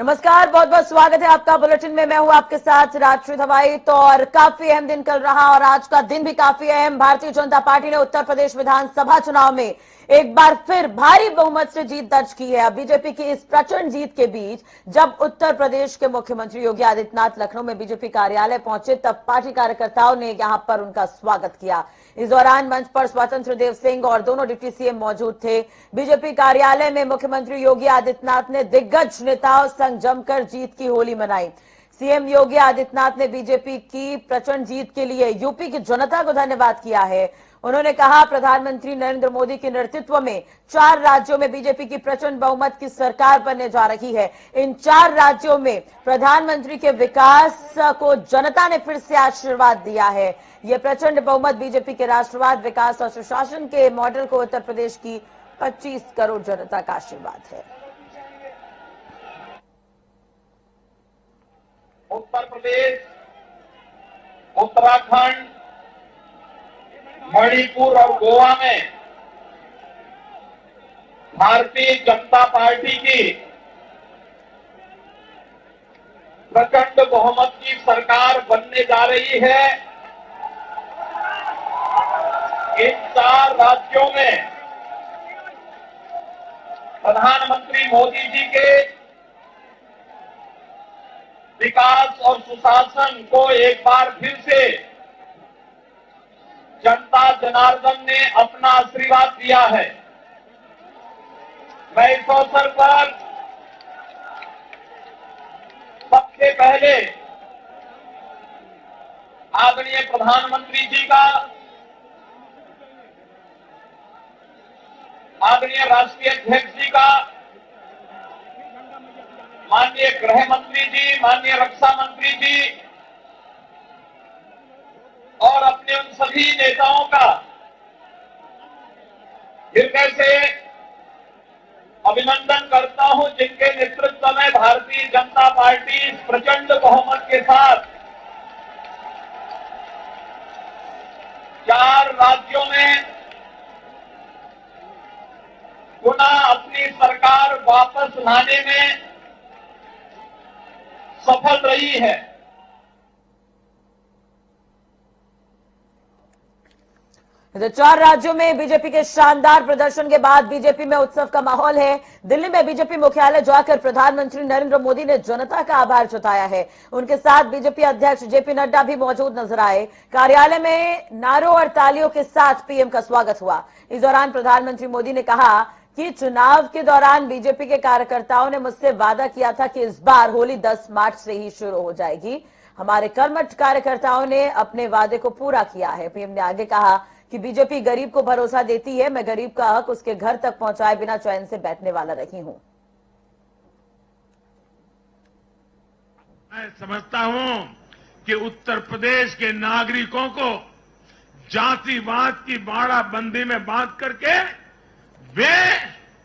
नमस्कार, बहुत बहुत स्वागत है आपका बुलेटिन में। मैं हूं आपके साथ राजश्री धवाई। तो और काफी अहम दिन कल रहा और आज का दिन भी काफी अहम। भारतीय जनता पार्टी ने उत्तर प्रदेश विधानसभा चुनाव में एक बार फिर भारी बहुमत से जीत दर्ज की है। अब बीजेपी की इस प्रचंड जीत के बीच जब उत्तर प्रदेश के मुख्यमंत्री योगी आदित्यनाथ लखनऊ में बीजेपी कार्यालय पहुंचे तब पार्टी कार्यकर्ताओं ने यहां पर उनका स्वागत किया। इस दौरान मंच पर स्वतंत्र देव सिंह और दोनों डिप्टी सीएम मौजूद थे। बीजेपी कार्यालय में मुख्यमंत्री योगी आदित्यनाथ ने दिग्गज नेताओं संग जमकर जीत की होली मनाई। सीएम योगी आदित्यनाथ ने बीजेपी की प्रचंड जीत के लिए यूपी की जनता को धन्यवाद किया है। उन्होंने कहा, प्रधानमंत्री नरेंद्र मोदी के नेतृत्व में 4 राज्यों में बीजेपी की प्रचंड बहुमत की सरकार बनने जा रही है। इन 4 राज्यों में प्रधानमंत्री के विकास को जनता ने फिर से आशीर्वाद दिया है। यह प्रचंड बहुमत बीजेपी के राष्ट्रवाद, विकास और सुशासन के मॉडल को उत्तर प्रदेश की 25 करोड़ जनता का आशीर्वाद है। उत्तर प्रदेश, उत्तराखंड, मणिपुर और गोवा में भारतीय जनता पार्टी की प्रचंड बहुमत की सरकार बनने जा रही है। इन 4 राज्यों में प्रधानमंत्री मोदी जी के विकास और सुशासन को एक बार फिर से जनता जनार्दन ने अपना आशीर्वाद दिया है। मैं इस अवसर पर सबसे पहले आदरणीय प्रधानमंत्री जी का, आदरणीय राष्ट्रीय अध्यक्ष जी का, माननीय गृह मंत्री जी, माननीय रक्षा मंत्री जी और अपने उन सभी नेताओं का हृदय से अभिनंदन करता हूं जिनके नेतृत्व में भारतीय जनता पार्टी इस प्रचंड बहुमत के साथ 4 राज्यों में पुनः अपनी सरकार वापस लाने में सफल रही है। तो 4 राज्यों में बीजेपी के शानदार प्रदर्शन के बाद बीजेपी में उत्सव का माहौल है। दिल्ली में बीजेपी मुख्यालय जाकर प्रधानमंत्री नरेंद्र मोदी ने जनता का आभार जताया है। उनके साथ बीजेपी अध्यक्ष जेपी नड्डा भी मौजूद नजर आए। कार्यालय में नारों और तालियों के साथ पीएम का स्वागत हुआ। इस दौरान प्रधानमंत्री मोदी ने कहा कि चुनाव के दौरान बीजेपी के कार्यकर्ताओं ने मुझसे वादा किया था कि इस बार होली 10 मार्च से ही शुरू हो जाएगी। हमारे कर्मठ कार्यकर्ताओं ने अपने वादे को पूरा किया है। पीएम ने आगे कहा कि बीजेपी गरीब को भरोसा देती है। मैं गरीब का हक उसके घर तक पहुंचाए बिना चैन से बैठने वाला रही हूं। मैं समझता हूं कि उत्तर प्रदेश के नागरिकों को जातिवाद की बाड़ाबंदी में बांध करके वे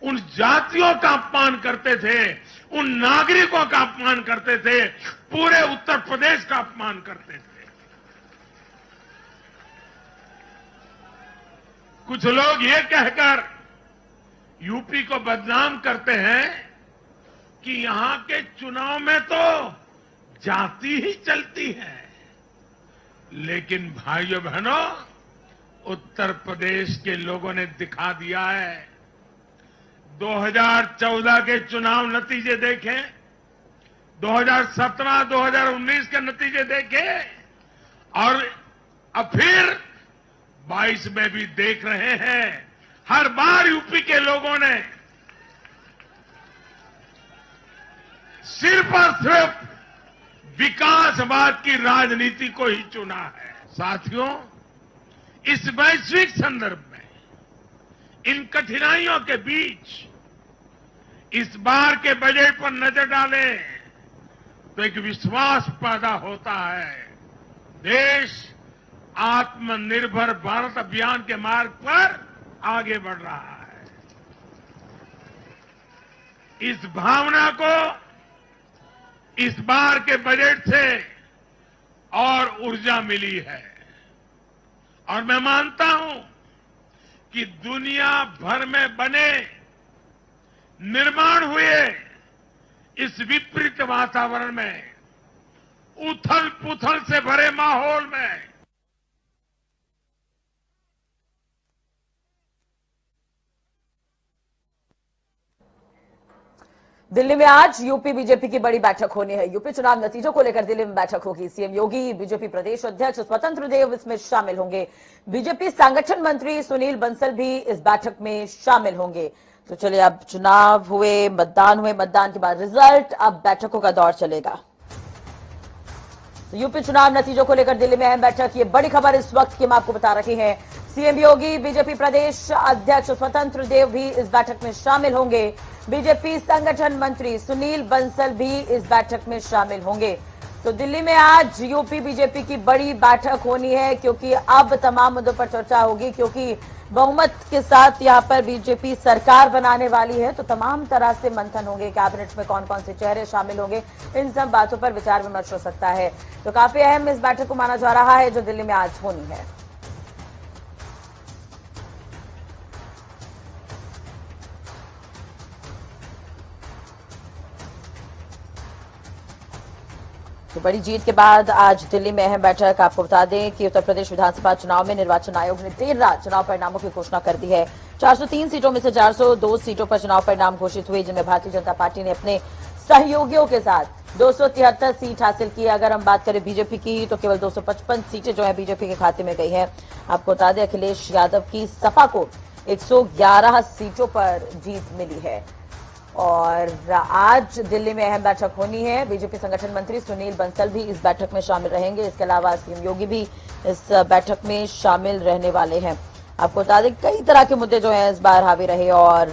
उन जातियों का अपमान करते थे, उन नागरिकों का अपमान करते थे, पूरे उत्तर प्रदेश का अपमान करते थे। कुछ लोग ये कहकर यूपी को बदनाम करते हैं कि यहां के चुनाव में तो जाति ही चलती है। लेकिन भाइयों बहनों, उत्तर प्रदेश के लोगों ने दिखा दिया है। 2014 के चुनाव नतीजे देखें, 2017, 2019 के नतीजे देखें और अब फिर 22 में भी देख रहे हैं। हर बार यूपी के लोगों ने सिर्फ और सिर्फ विकासवाद की राजनीति को ही चुना है। साथियों, इस वैश्विक संदर्भ में, इन कठिनाइयों के बीच इस बार के बजट पर नजर डालें तो एक विश्वास पैदा होता है। देश आत्मनिर्भर भारत अभियान के मार्ग पर आगे बढ़ रहा है। इस भावना को इस बार के बजट से और ऊर्जा मिली है और मैं मानता हूं कि दुनिया भर में बने, निर्माण हुए इस विपरीत वातावरण में, उथल पुथल से भरे माहौल में दिल्ली में आज यूपी बीजेपी की बड़ी बैठक होनी है। यूपी चुनाव नतीजों को लेकर दिल्ली में बैठक होगी। सीएम योगी, बीजेपी प्रदेश अध्यक्ष स्वतंत्र देव इसमें शामिल होंगे। बीजेपी संगठन मंत्री सुनील बंसल भी इस बैठक में शामिल होंगे। तो चलिए, अब चुनाव हुए, मतदान के बाद रिजल्ट, अब बैठकों का दौर चलेगा। तो यूपी चुनाव नतीजों को लेकर दिल्ली में अहम बैठक, ये बड़ी खबर इस वक्त की हम आपको बता रहे हैं। सीएम योगी, बीजेपी प्रदेश अध्यक्ष स्वतंत्र देव भी इस बैठक में शामिल होंगे। बीजेपी संगठन मंत्री सुनील बंसल भी इस बैठक में शामिल होंगे। तो दिल्ली में आज यूपी बीजेपी की बड़ी बैठक होनी है, क्योंकि अब तमाम मुद्दों पर चर्चा होगी, क्योंकि बहुमत के साथ यहां पर बीजेपी सरकार बनाने वाली है। तो तमाम तरह से मंथन होंगे, कैबिनेट में कौन कौन से चेहरे शामिल होंगे, इन सब बातों पर विचार विमर्श हो सकता है। तो काफी अहम इस बैठक को माना जा रहा है जो दिल्ली में आज होनी है। तो बड़ी जीत के बाद आज दिल्ली में अहम बैठक। आपको बता दें कि उत्तर प्रदेश विधानसभा चुनाव में निर्वाचन आयोग ने देर रात चुनाव परिणामों की घोषणा कर दी है। 403 सीटों में से 402 सीटों पर चुनाव परिणाम घोषित हुए, जिनमें भारतीय जनता पार्टी ने अपने सहयोगियों के साथ 273 सीट हासिल की। अगर हम बात करें बीजेपी की, तो केवल 255 सीटें जो है बीजेपी के खाते में गई है। आपको बता दें अखिलेश यादव की सपा को 111 सीटों पर जीत मिली है। और आज दिल्ली में अहम बैठक होनी है। बीजेपी संगठन मंत्री सुनील बंसल भी इस बैठक में शामिल रहेंगे। इसके अलावा सीएम योगी भी इस बैठक में शामिल रहने वाले हैं। आपको बता दें कई तरह के मुद्दे जो हैं इस बार हावी रहे, और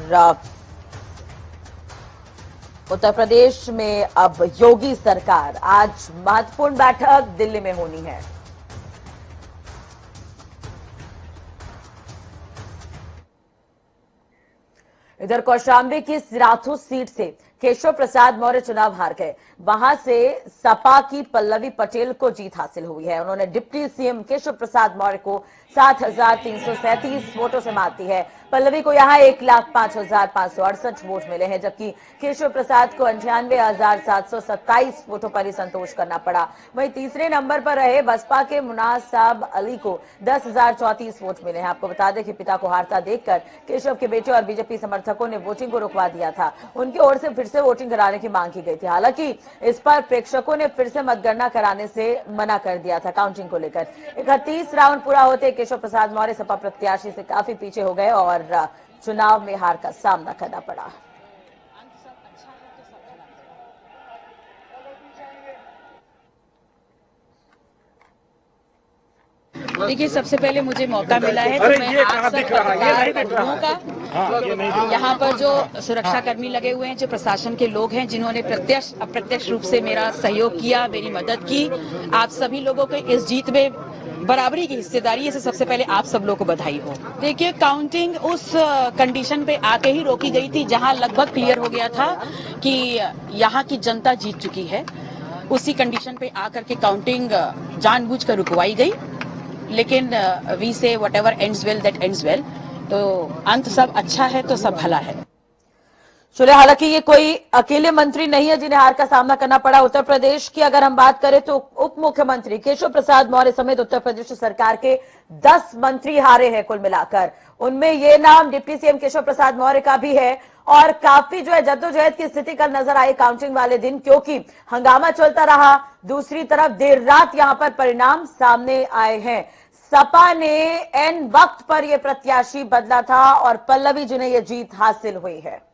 उत्तर प्रदेश में अब योगी सरकार, आज महत्वपूर्ण बैठक दिल्ली में होनी है। इधर कौशाम्बी की सिराथू सीट से केशव प्रसाद मौर्य चुनाव हार गए। वहां से सपा की पल्लवी पटेल को जीत हासिल हुई है। उन्होंने डिप्टी सीएम केशव प्रसाद मौर्य को 7,337 वोटों से मात दी है। पल्लवी को यहां 1,05,568 वोट मिले हैं, जबकि केशव प्रसाद को 98,727 वोटों पर ही संतोष करना पड़ा। वहीं तीसरे नंबर पर रहे बसपा के मुनाज साहब अली को 10,034 वोट मिले हैं। आपको बता दें कि पिता को हारता देखकर केशव के बेटे और बीजेपी समर्थकों ने वोटिंग को रुकवा दिया था। उनकी ओर से फिर से वोटिंग कराने की मांग की गई थी। हालांकि इस पर प्रेक्षकों ने फिर से मतगणना कराने से मना कर दिया था काउंटिंग को लेकर। 31 राउंड पूरा होते केशव प्रसाद मौर्य सपा प्रत्याशी से काफी पीछे हो गए और चुनाव में हार का सामना करना पड़ा। देखिए, सबसे पहले मुझे मौका मिला है तो मैं आप सब पत्रकारों का, यहाँ पर जो सुरक्षाकर्मी लगे हुए हैं, जो प्रशासन के लोग हैं, जिन्होंने प्रत्यक्ष अप्रत्यक्ष रूप से मेरा सहयोग किया, मेरी मदद की, आप सभी लोगों को इस जीत में बराबरी की हिस्सेदारी है, सबसे पहले आप सब लोगों को बधाई हो। देखिए, काउंटिंग उस कंडीशन पे आके ही रोकी गई थी जहां लगभग क्लियर हो गया था कि यहाँ की जनता जीत चुकी है। उसी कंडीशन पे आकर के काउंटिंग जानबूझकर रुकवाई गई, लेकिन we say whatever ends well that ends well. तो अंत सब अच्छा है तो सब भला है। चलिए, हालांकि ये कोई अकेले मंत्री नहीं है जिन्हें हार का सामना करना पड़ा। उत्तर प्रदेश की अगर हम बात करें तो उप मुख्यमंत्री केशव प्रसाद मौर्य समेत उत्तर प्रदेश सरकार के 10 मंत्री हारे हैं कुल मिलाकर। उनमें ये नाम डिप्टी सीएम केशव प्रसाद मौर्य का भी है। और काफी जो है जद्दोजहद की स्थिति कल नजर आई काउंटिंग वाले दिन, क्योंकि हंगामा चलता रहा। दूसरी तरफ देर रात यहां पर परिणाम सामने आए हैं। सपा ने एन वक्त पर यह प्रत्याशी बदला था और पल्लवी जी ने यह जीत हासिल हुई है।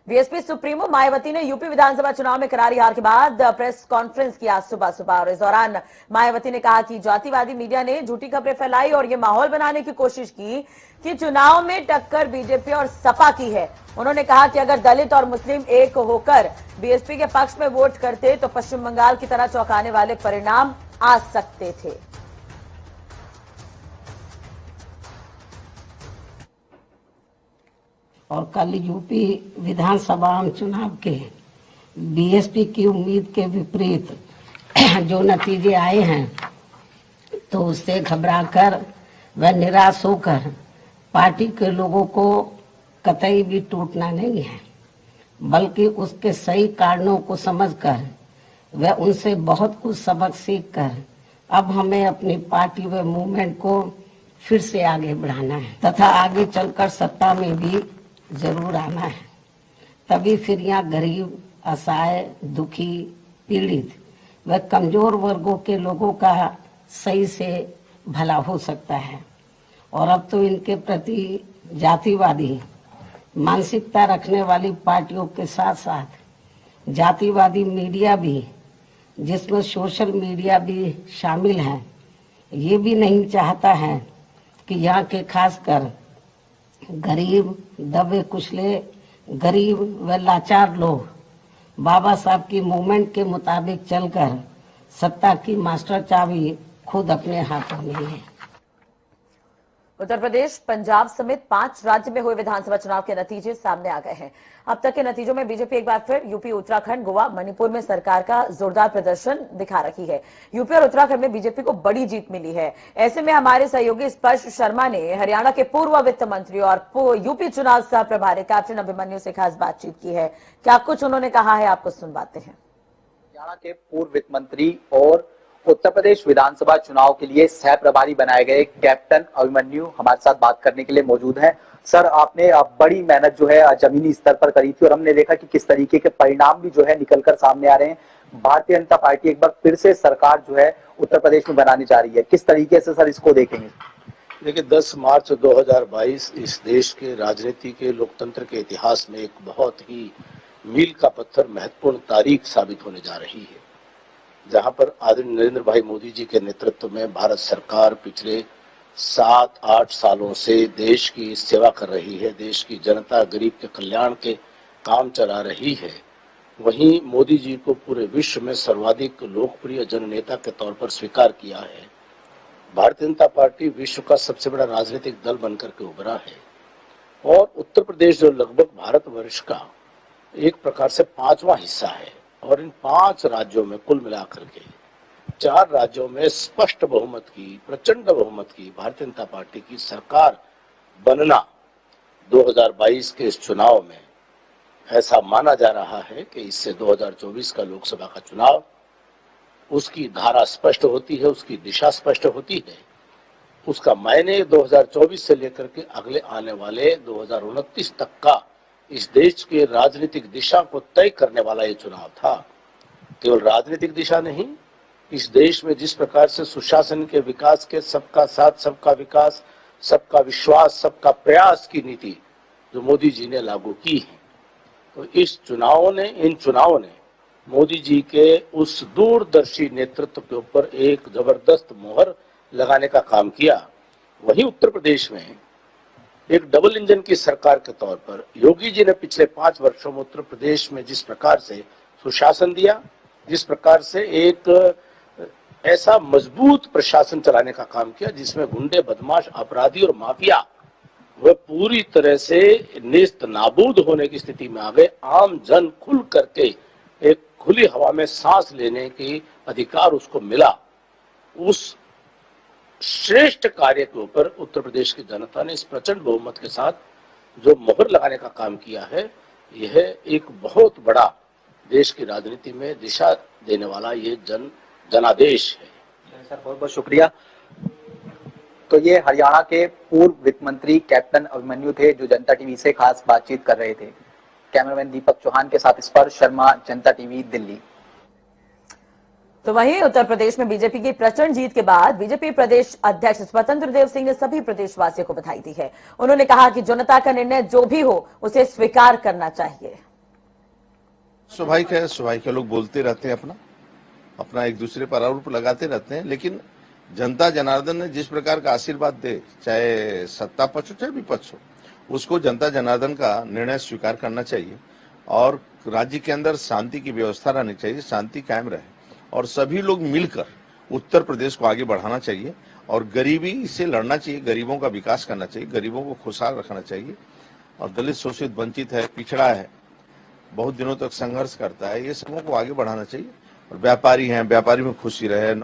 बीएसपी सुप्रीमो मायावती ने यूपी विधानसभा चुनाव में करारी हार के बाद प्रेस कॉन्फ्रेंस किया सुबह सुबह, और इस दौरान मायावती ने कहा कि जातिवादी मीडिया ने झूठी खबरें फैलाई और ये माहौल बनाने की कोशिश की कि चुनाव में टक्कर बीजेपी और सपा की है। उन्होंने कहा कि अगर दलित और मुस्लिम एक होकर बीएसपी के पक्ष में वोट करते तो पश्चिम बंगाल की तरह चौंकाने वाले परिणाम आ सकते थे। और कल यूपी विधानसभा चुनाव के बीएसपी की उम्मीद के विपरीत जो नतीजे आए हैं, तो उससे घबराकर व निराश होकर पार्टी के लोगों को कतई भी टूटना नहीं है, बल्कि उसके सही कारणों को समझकर व उनसे बहुत कुछ सबक सीखकर अब हमें अपनी पार्टी व मूवमेंट को फिर से आगे बढ़ाना है तथा आगे चलकर सत्ता में भी जरूर आना है। तभी फिर यहाँ गरीब, असहाय, दुखी, पीड़ित व कमजोर वर्गों के लोगों का सही से भला हो सकता है। और अब तो इनके प्रति जातिवादी मानसिकता रखने वाली पार्टियों के साथ साथ जातिवादी मीडिया भी, जिसमें सोशल मीडिया भी शामिल है, ये भी नहीं चाहता है कि यहाँ के खासकर गरीब, दबे कुचले, गरीब व लाचार लोग बाबा साहब की मूवमेंट के मुताबिक चलकर सत्ता की मास्टर चाबी खुद अपने हाथों में है। उत्तर प्रदेश, पंजाब समेत 5 राज्य में हुए विधानसभा चुनाव के नतीजे सामने आ गए हैं। अब तक के नतीजों में बीजेपी एक बार फिर यूपी, उत्तराखंड, गोवा, मणिपुर में सरकार का जोरदार प्रदर्शन दिखा रही है। यूपी और उत्तराखंड में बीजेपी को बड़ी जीत मिली है। ऐसे में हमारे सहयोगी स्पर्श शर्मा ने हरियाणा के पूर्व वित्त मंत्री और यूपी चुनाव सह प्रभारी कैप्टन अभिमन्यु से खास बातचीत की है। क्या कुछ उन्होंने कहा है, आपको सुनवाते हैं। हरियाणा के पूर्व वित्त मंत्री और उत्तर प्रदेश विधानसभा चुनाव के लिए सह प्रभारी बनाए गए कैप्टन अभिमन्यु हमारे साथ बात करने के लिए मौजूद हैं। सर, आपने बड़ी मेहनत जो है जमीनी स्तर पर करी थी और हमने देखा कि किस तरीके के परिणाम भी जो है निकलकर सामने आ रहे हैं। भारतीय जनता पार्टी एक बार फिर से सरकार जो है उत्तर प्रदेश में बनाने जा रही है, किस तरीके से सर इसको देखेंगे? देखिए, 10 मार्च 2022 इस देश के राजनीति के, लोकतंत्र के इतिहास में एक बहुत ही मील का पत्थर, महत्वपूर्ण तारीख साबित होने जा रही है, जहां पर आदरणीय नरेंद्र भाई मोदी जी के नेतृत्व में भारत सरकार पिछले 7-8 सालों से देश की सेवा कर रही है, देश की जनता, गरीब के कल्याण के काम चला रही है। वहीं मोदी जी को पूरे विश्व में सर्वाधिक लोकप्रिय जननेता के तौर पर स्वीकार किया है। भारतीय जनता पार्टी विश्व का सबसे बड़ा राजनीतिक दल बनकर के उभरा है और उत्तर प्रदेश जो लगभग भारतवर्ष का एक प्रकार से 5वां हिस्सा है और इन 5 राज्यों में कुल मिलाकर के 4 राज्यों में स्पष्ट बहुमत की, प्रचंड बहुमत की भारतीय जनता पार्टी की सरकार बनना 2022 के इस चुनाव में ऐसा माना जा रहा है कि इससे 2024 का लोकसभा का चुनाव, उसकी धारा स्पष्ट होती है, उसकी दिशा स्पष्ट होती है। उसका मायने 2024 से लेकर के अगले आने वाले 2029 तक का इस देश के राजनीतिक दिशा को तय करने वाला ये चुनाव था। केवल राजनीतिक दिशा नहीं, इस देश में जिस प्रकार से सुशासन के विकास के, सबका साथ सबका विकास, सबका विश्वास, सबका प्रयास की नीति जो मोदी जी ने लागू की है, तो इन चुनावों ने मोदी जी के उस दूरदर्शी नेतृत्व के ऊपर एक जबरदस्त मोहर लगाने का काम किया। वहीं उत्तर प्रदेश में एक डबल इंजन की सरकार के तौर पर योगी जी ने पिछले 5 वर्षों में उत्तर प्रदेश में जिस प्रकार से सुशासन दिया, जिस प्रकार से एक ऐसा मजबूत प्रशासन चलाने का काम किया जिसमें गुंडे, बदमाश, अपराधी और माफिया वह पूरी तरह से नेस्त नाबूद होने की स्थिति में आ गए। आम जन खुल करके एक खुली हवा में सांस लेने की अधिकार उसको मिला। उस श्रेष्ठ कार्य के ऊपर उत्तर प्रदेश की जनता ने इस प्रचंड बहुमत के साथ जो मोहर लगाने का काम किया है, यह एक बहुत बड़ा देश की राजनीति में दिशा देने वाला ये जनादेश है। सर, बहुत बहुत शुक्रिया। तो ये हरियाणा के पूर्व वित्त मंत्री कैप्टन अभिमन्यु थे, जो जनता टीवी से खास बातचीत कर रहे थे। कैमरामैन दीपक चौहान के साथ स्पर्श शर्मा, जनता टीवी, दिल्ली। तो वहीं उत्तर प्रदेश में बीजेपी की प्रचंड जीत के बाद बीजेपी प्रदेश अध्यक्ष स्वतंत्र देव सिंह ने सभी प्रदेशवासियों को बधाई दी है। उन्होंने कहा कि जनता का निर्णय जो भी हो उसे स्वीकार करना चाहिए। स्वाभाविक है, स्वाभाविक है, लोग बोलते रहते हैं, अपना एक दूसरे पर आरोप लगाते रहते हैं, लेकिन जनता जनार्दन ने जिस प्रकार का आशीर्वाद दे, चाहे सत्ता पक्ष हो चाहे विपक्ष हो, उसको जनता जनार्दन का निर्णय स्वीकार करना चाहिए और राज्य के अंदर शांति की व्यवस्था रहनी चाहिए, शांति कायम रहे और सभी लोग मिलकर उत्तर प्रदेश को आगे बढ़ाना चाहिए और गरीबी से लड़ना चाहिए, गरीबों का विकास करना चाहिए, गरीबों को खुशहाल रखना चाहिए। और दलित, शोषित, वंचित है, पिछड़ा है, बहुत दिनों तक संघर्ष करता है, ये सबों को आगे बढ़ाना चाहिए और व्यापारी हैं, व्यापारी में खुशी रहे।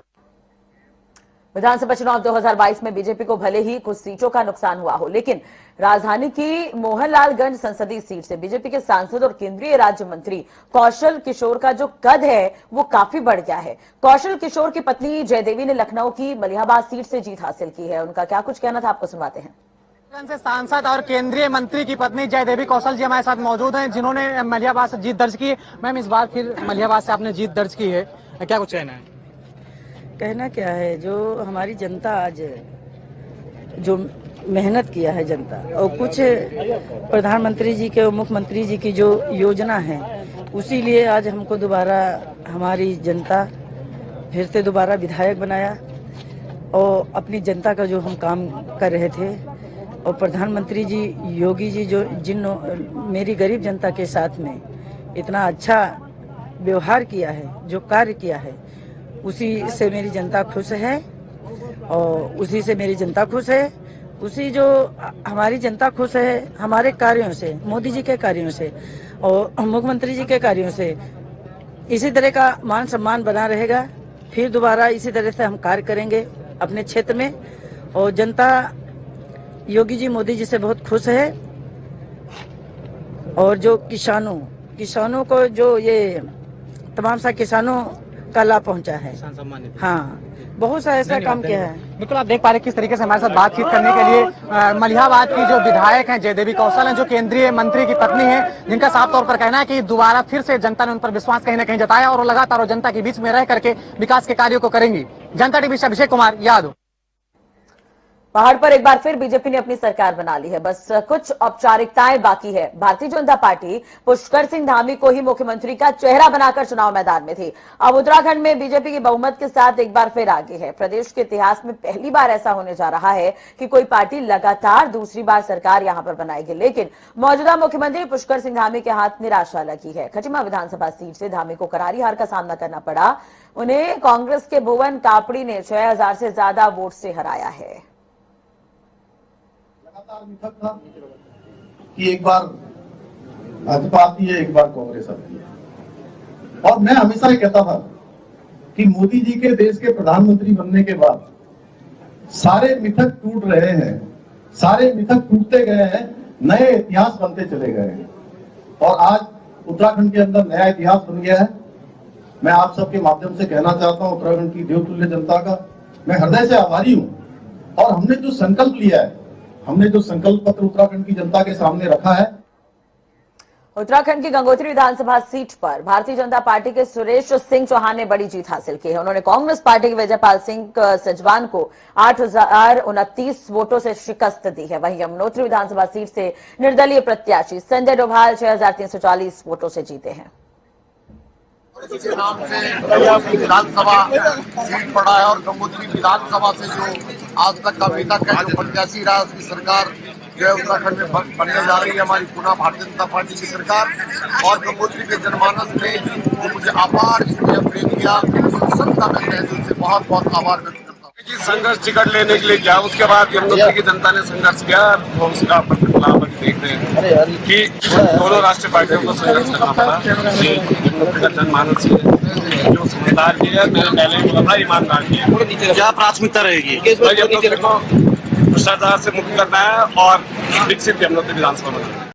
विधानसभा चुनाव 2022 में बीजेपी को भले ही कुछ सीटों का नुकसान हुआ हो, लेकिन राजधानी की मोहनलालगंज संसदीय सीट से बीजेपी के सांसद और केंद्रीय राज्य मंत्री कौशल किशोर का जो कद है वो काफी बढ़ गया है। कौशल किशोर की पत्नी जयदेवी ने लखनऊ की मलिहाबाद सीट से जीत हासिल की है। उनका क्या कुछ कहना था, आपको सुनवाते हैं। से सांसद और केंद्रीय मंत्री की पत्नी जयदेवी कौशल जी हमारे साथ मौजूद हैं, जिन्होंने मलिहाबाद से जीत दर्ज की है। मैम, इस बार फिर मलिहाबाद से आपने जीत दर्ज की है, क्या कुछ कहना है? कहना क्या है, जो हमारी जनता आज जो मेहनत किया है जनता, और कुछ प्रधानमंत्री जी के और मुख्यमंत्री जी की जो योजना है, उसी लिए आज हमको दोबारा हमारी जनता फिर से दोबारा विधायक बनाया। और अपनी जनता का जो हम काम कर रहे थे, और प्रधानमंत्री जी योगी जी जो मेरी गरीब जनता के साथ में इतना अच्छा व्यवहार किया है, जो कार्य किया है, उसी से मेरी जनता खुश है। और उसी से मेरी जनता खुश है, उसी जो हमारी जनता खुश है हमारे कार्यों से, मोदी जी के कार्यों से और मुख्यमंत्री जी के कार्यों से। इसी तरह का मान सम्मान बना रहेगा। फिर दोबारा इसी तरह से हम कार्य करेंगे अपने क्षेत्र में। और जनता योगी जी मोदी जी से बहुत खुश है। और जो किसानों को जो ये तमाम सा किसानों का लाभ पहुंचा है, हाँ, बहुत सा ऐसा काम किया है। बिल्कुल, आप देख पा रहे किस तरीके से हमारे साथ बातचीत करने के लिए मलिहाबाद की जो विधायक हैं जयदेवी कौशल हैं, जो केंद्रीय मंत्री की पत्नी है, जिनका साफ तौर पर कहना है कि दोबारा फिर से जनता ने उन पर विश्वास कहीं न कहीं जताया और लगातार वो जनता के बीच में रह करके विकास के कार्यों को करेंगी। जनता टीवी से अभिषेक कुमार, यादव। पहाड़ पर एक बार फिर बीजेपी ने अपनी सरकार बना ली है, बस कुछ औपचारिकताएं बाकी है। भारतीय जनता पार्टी पुष्कर सिंह धामी को ही मुख्यमंत्री का चेहरा बनाकर चुनाव मैदान में थी। अब उत्तराखंड में बीजेपी की बहुमत के साथ एक बार फिर आगे है। प्रदेश के इतिहास में पहली बार ऐसा होने जा रहा है कि कोई पार्टी लगातार दूसरी बार सरकार यहां पर बनाएगी, लेकिन मौजूदा मुख्यमंत्री पुष्कर सिंह धामी के हाथ निराशा लगी है। खटीमा विधानसभा सीट से धामी को करारी हार का सामना करना पड़ा। उन्हें कांग्रेस के भुवन कापड़ी ने 6000 से ज्यादा वोट से हराया है। मिथक था कि एक बार भाजपा आती है, एक बार कांग्रेस आती है। और मैं हमेशा ये कहता था कि मोदी जी के देश के प्रधानमंत्री बनने के बाद सारे मिथक टूट रहे हैं, सारे मिथक टूटते गए हैं, नए इतिहास बनते चले गए हैं। और आज उत्तराखंड के अंदर नया इतिहास बन गया है। मैं आप सबके माध्यम से कहना चाहता हूं, उत्तराखंड की देवतुल्य जनता का मैं हृदय से आभारी हूं। और हमने जो संकल्प लिया है, हमने जो संकल्प पत्र उत्तराखंड की जनता के सामने रखा है। उत्तराखंड की गंगोत्री विधानसभा सीट पर भारतीय जनता पार्टी के सुरेश सिंह चौहान ने बड़ी जीत हासिल की है। उन्होंने कांग्रेस पार्टी के विजयपाल सिंह सजवान को 8029 वोटों से शिकस्त दी है। वहीं यमुनोत्री विधानसभा सीट से निर्दलीय प्रत्याशी संजय डोभाल 6340 वोटों से जीते हैं। नाम से विधानसभा सीट पड़ा है और गंगोत्री विधानसभा से जो आज तक का अभी तक का जो प्रत्याशी रहा उसकी सरकार जो है उत्तराखंड में बनने जा रही है हमारी पुनः भारतीय जनता पार्टी की सरकार। और गंगोत्री के जनमानस ने जो मुझे आभार प्रेम किया, सबका मैं तहे दिल से बहुत बहुत आभार व्यक्त करता हूँ। संघर्ष टिकट लेने के लिए गया, उसके बाद यमुनोत्री की जनता ने संघर्ष किया और उसका प्रतिफल देख रहे हैं कि दोनों राष्ट्रीय पार्टियों को संघर्ष करना पड़ा। यमुनोत्री का जनमानस जो समझदार भी है, मैंने पहले ही बोला था, ईमानदार भी है। क्या प्राथमिकता रहेगी? यमुनोत्री को भ्रष्टाचार से मुक्त करना है और विकसित यमुनोत्री विधानसभा बनाना है।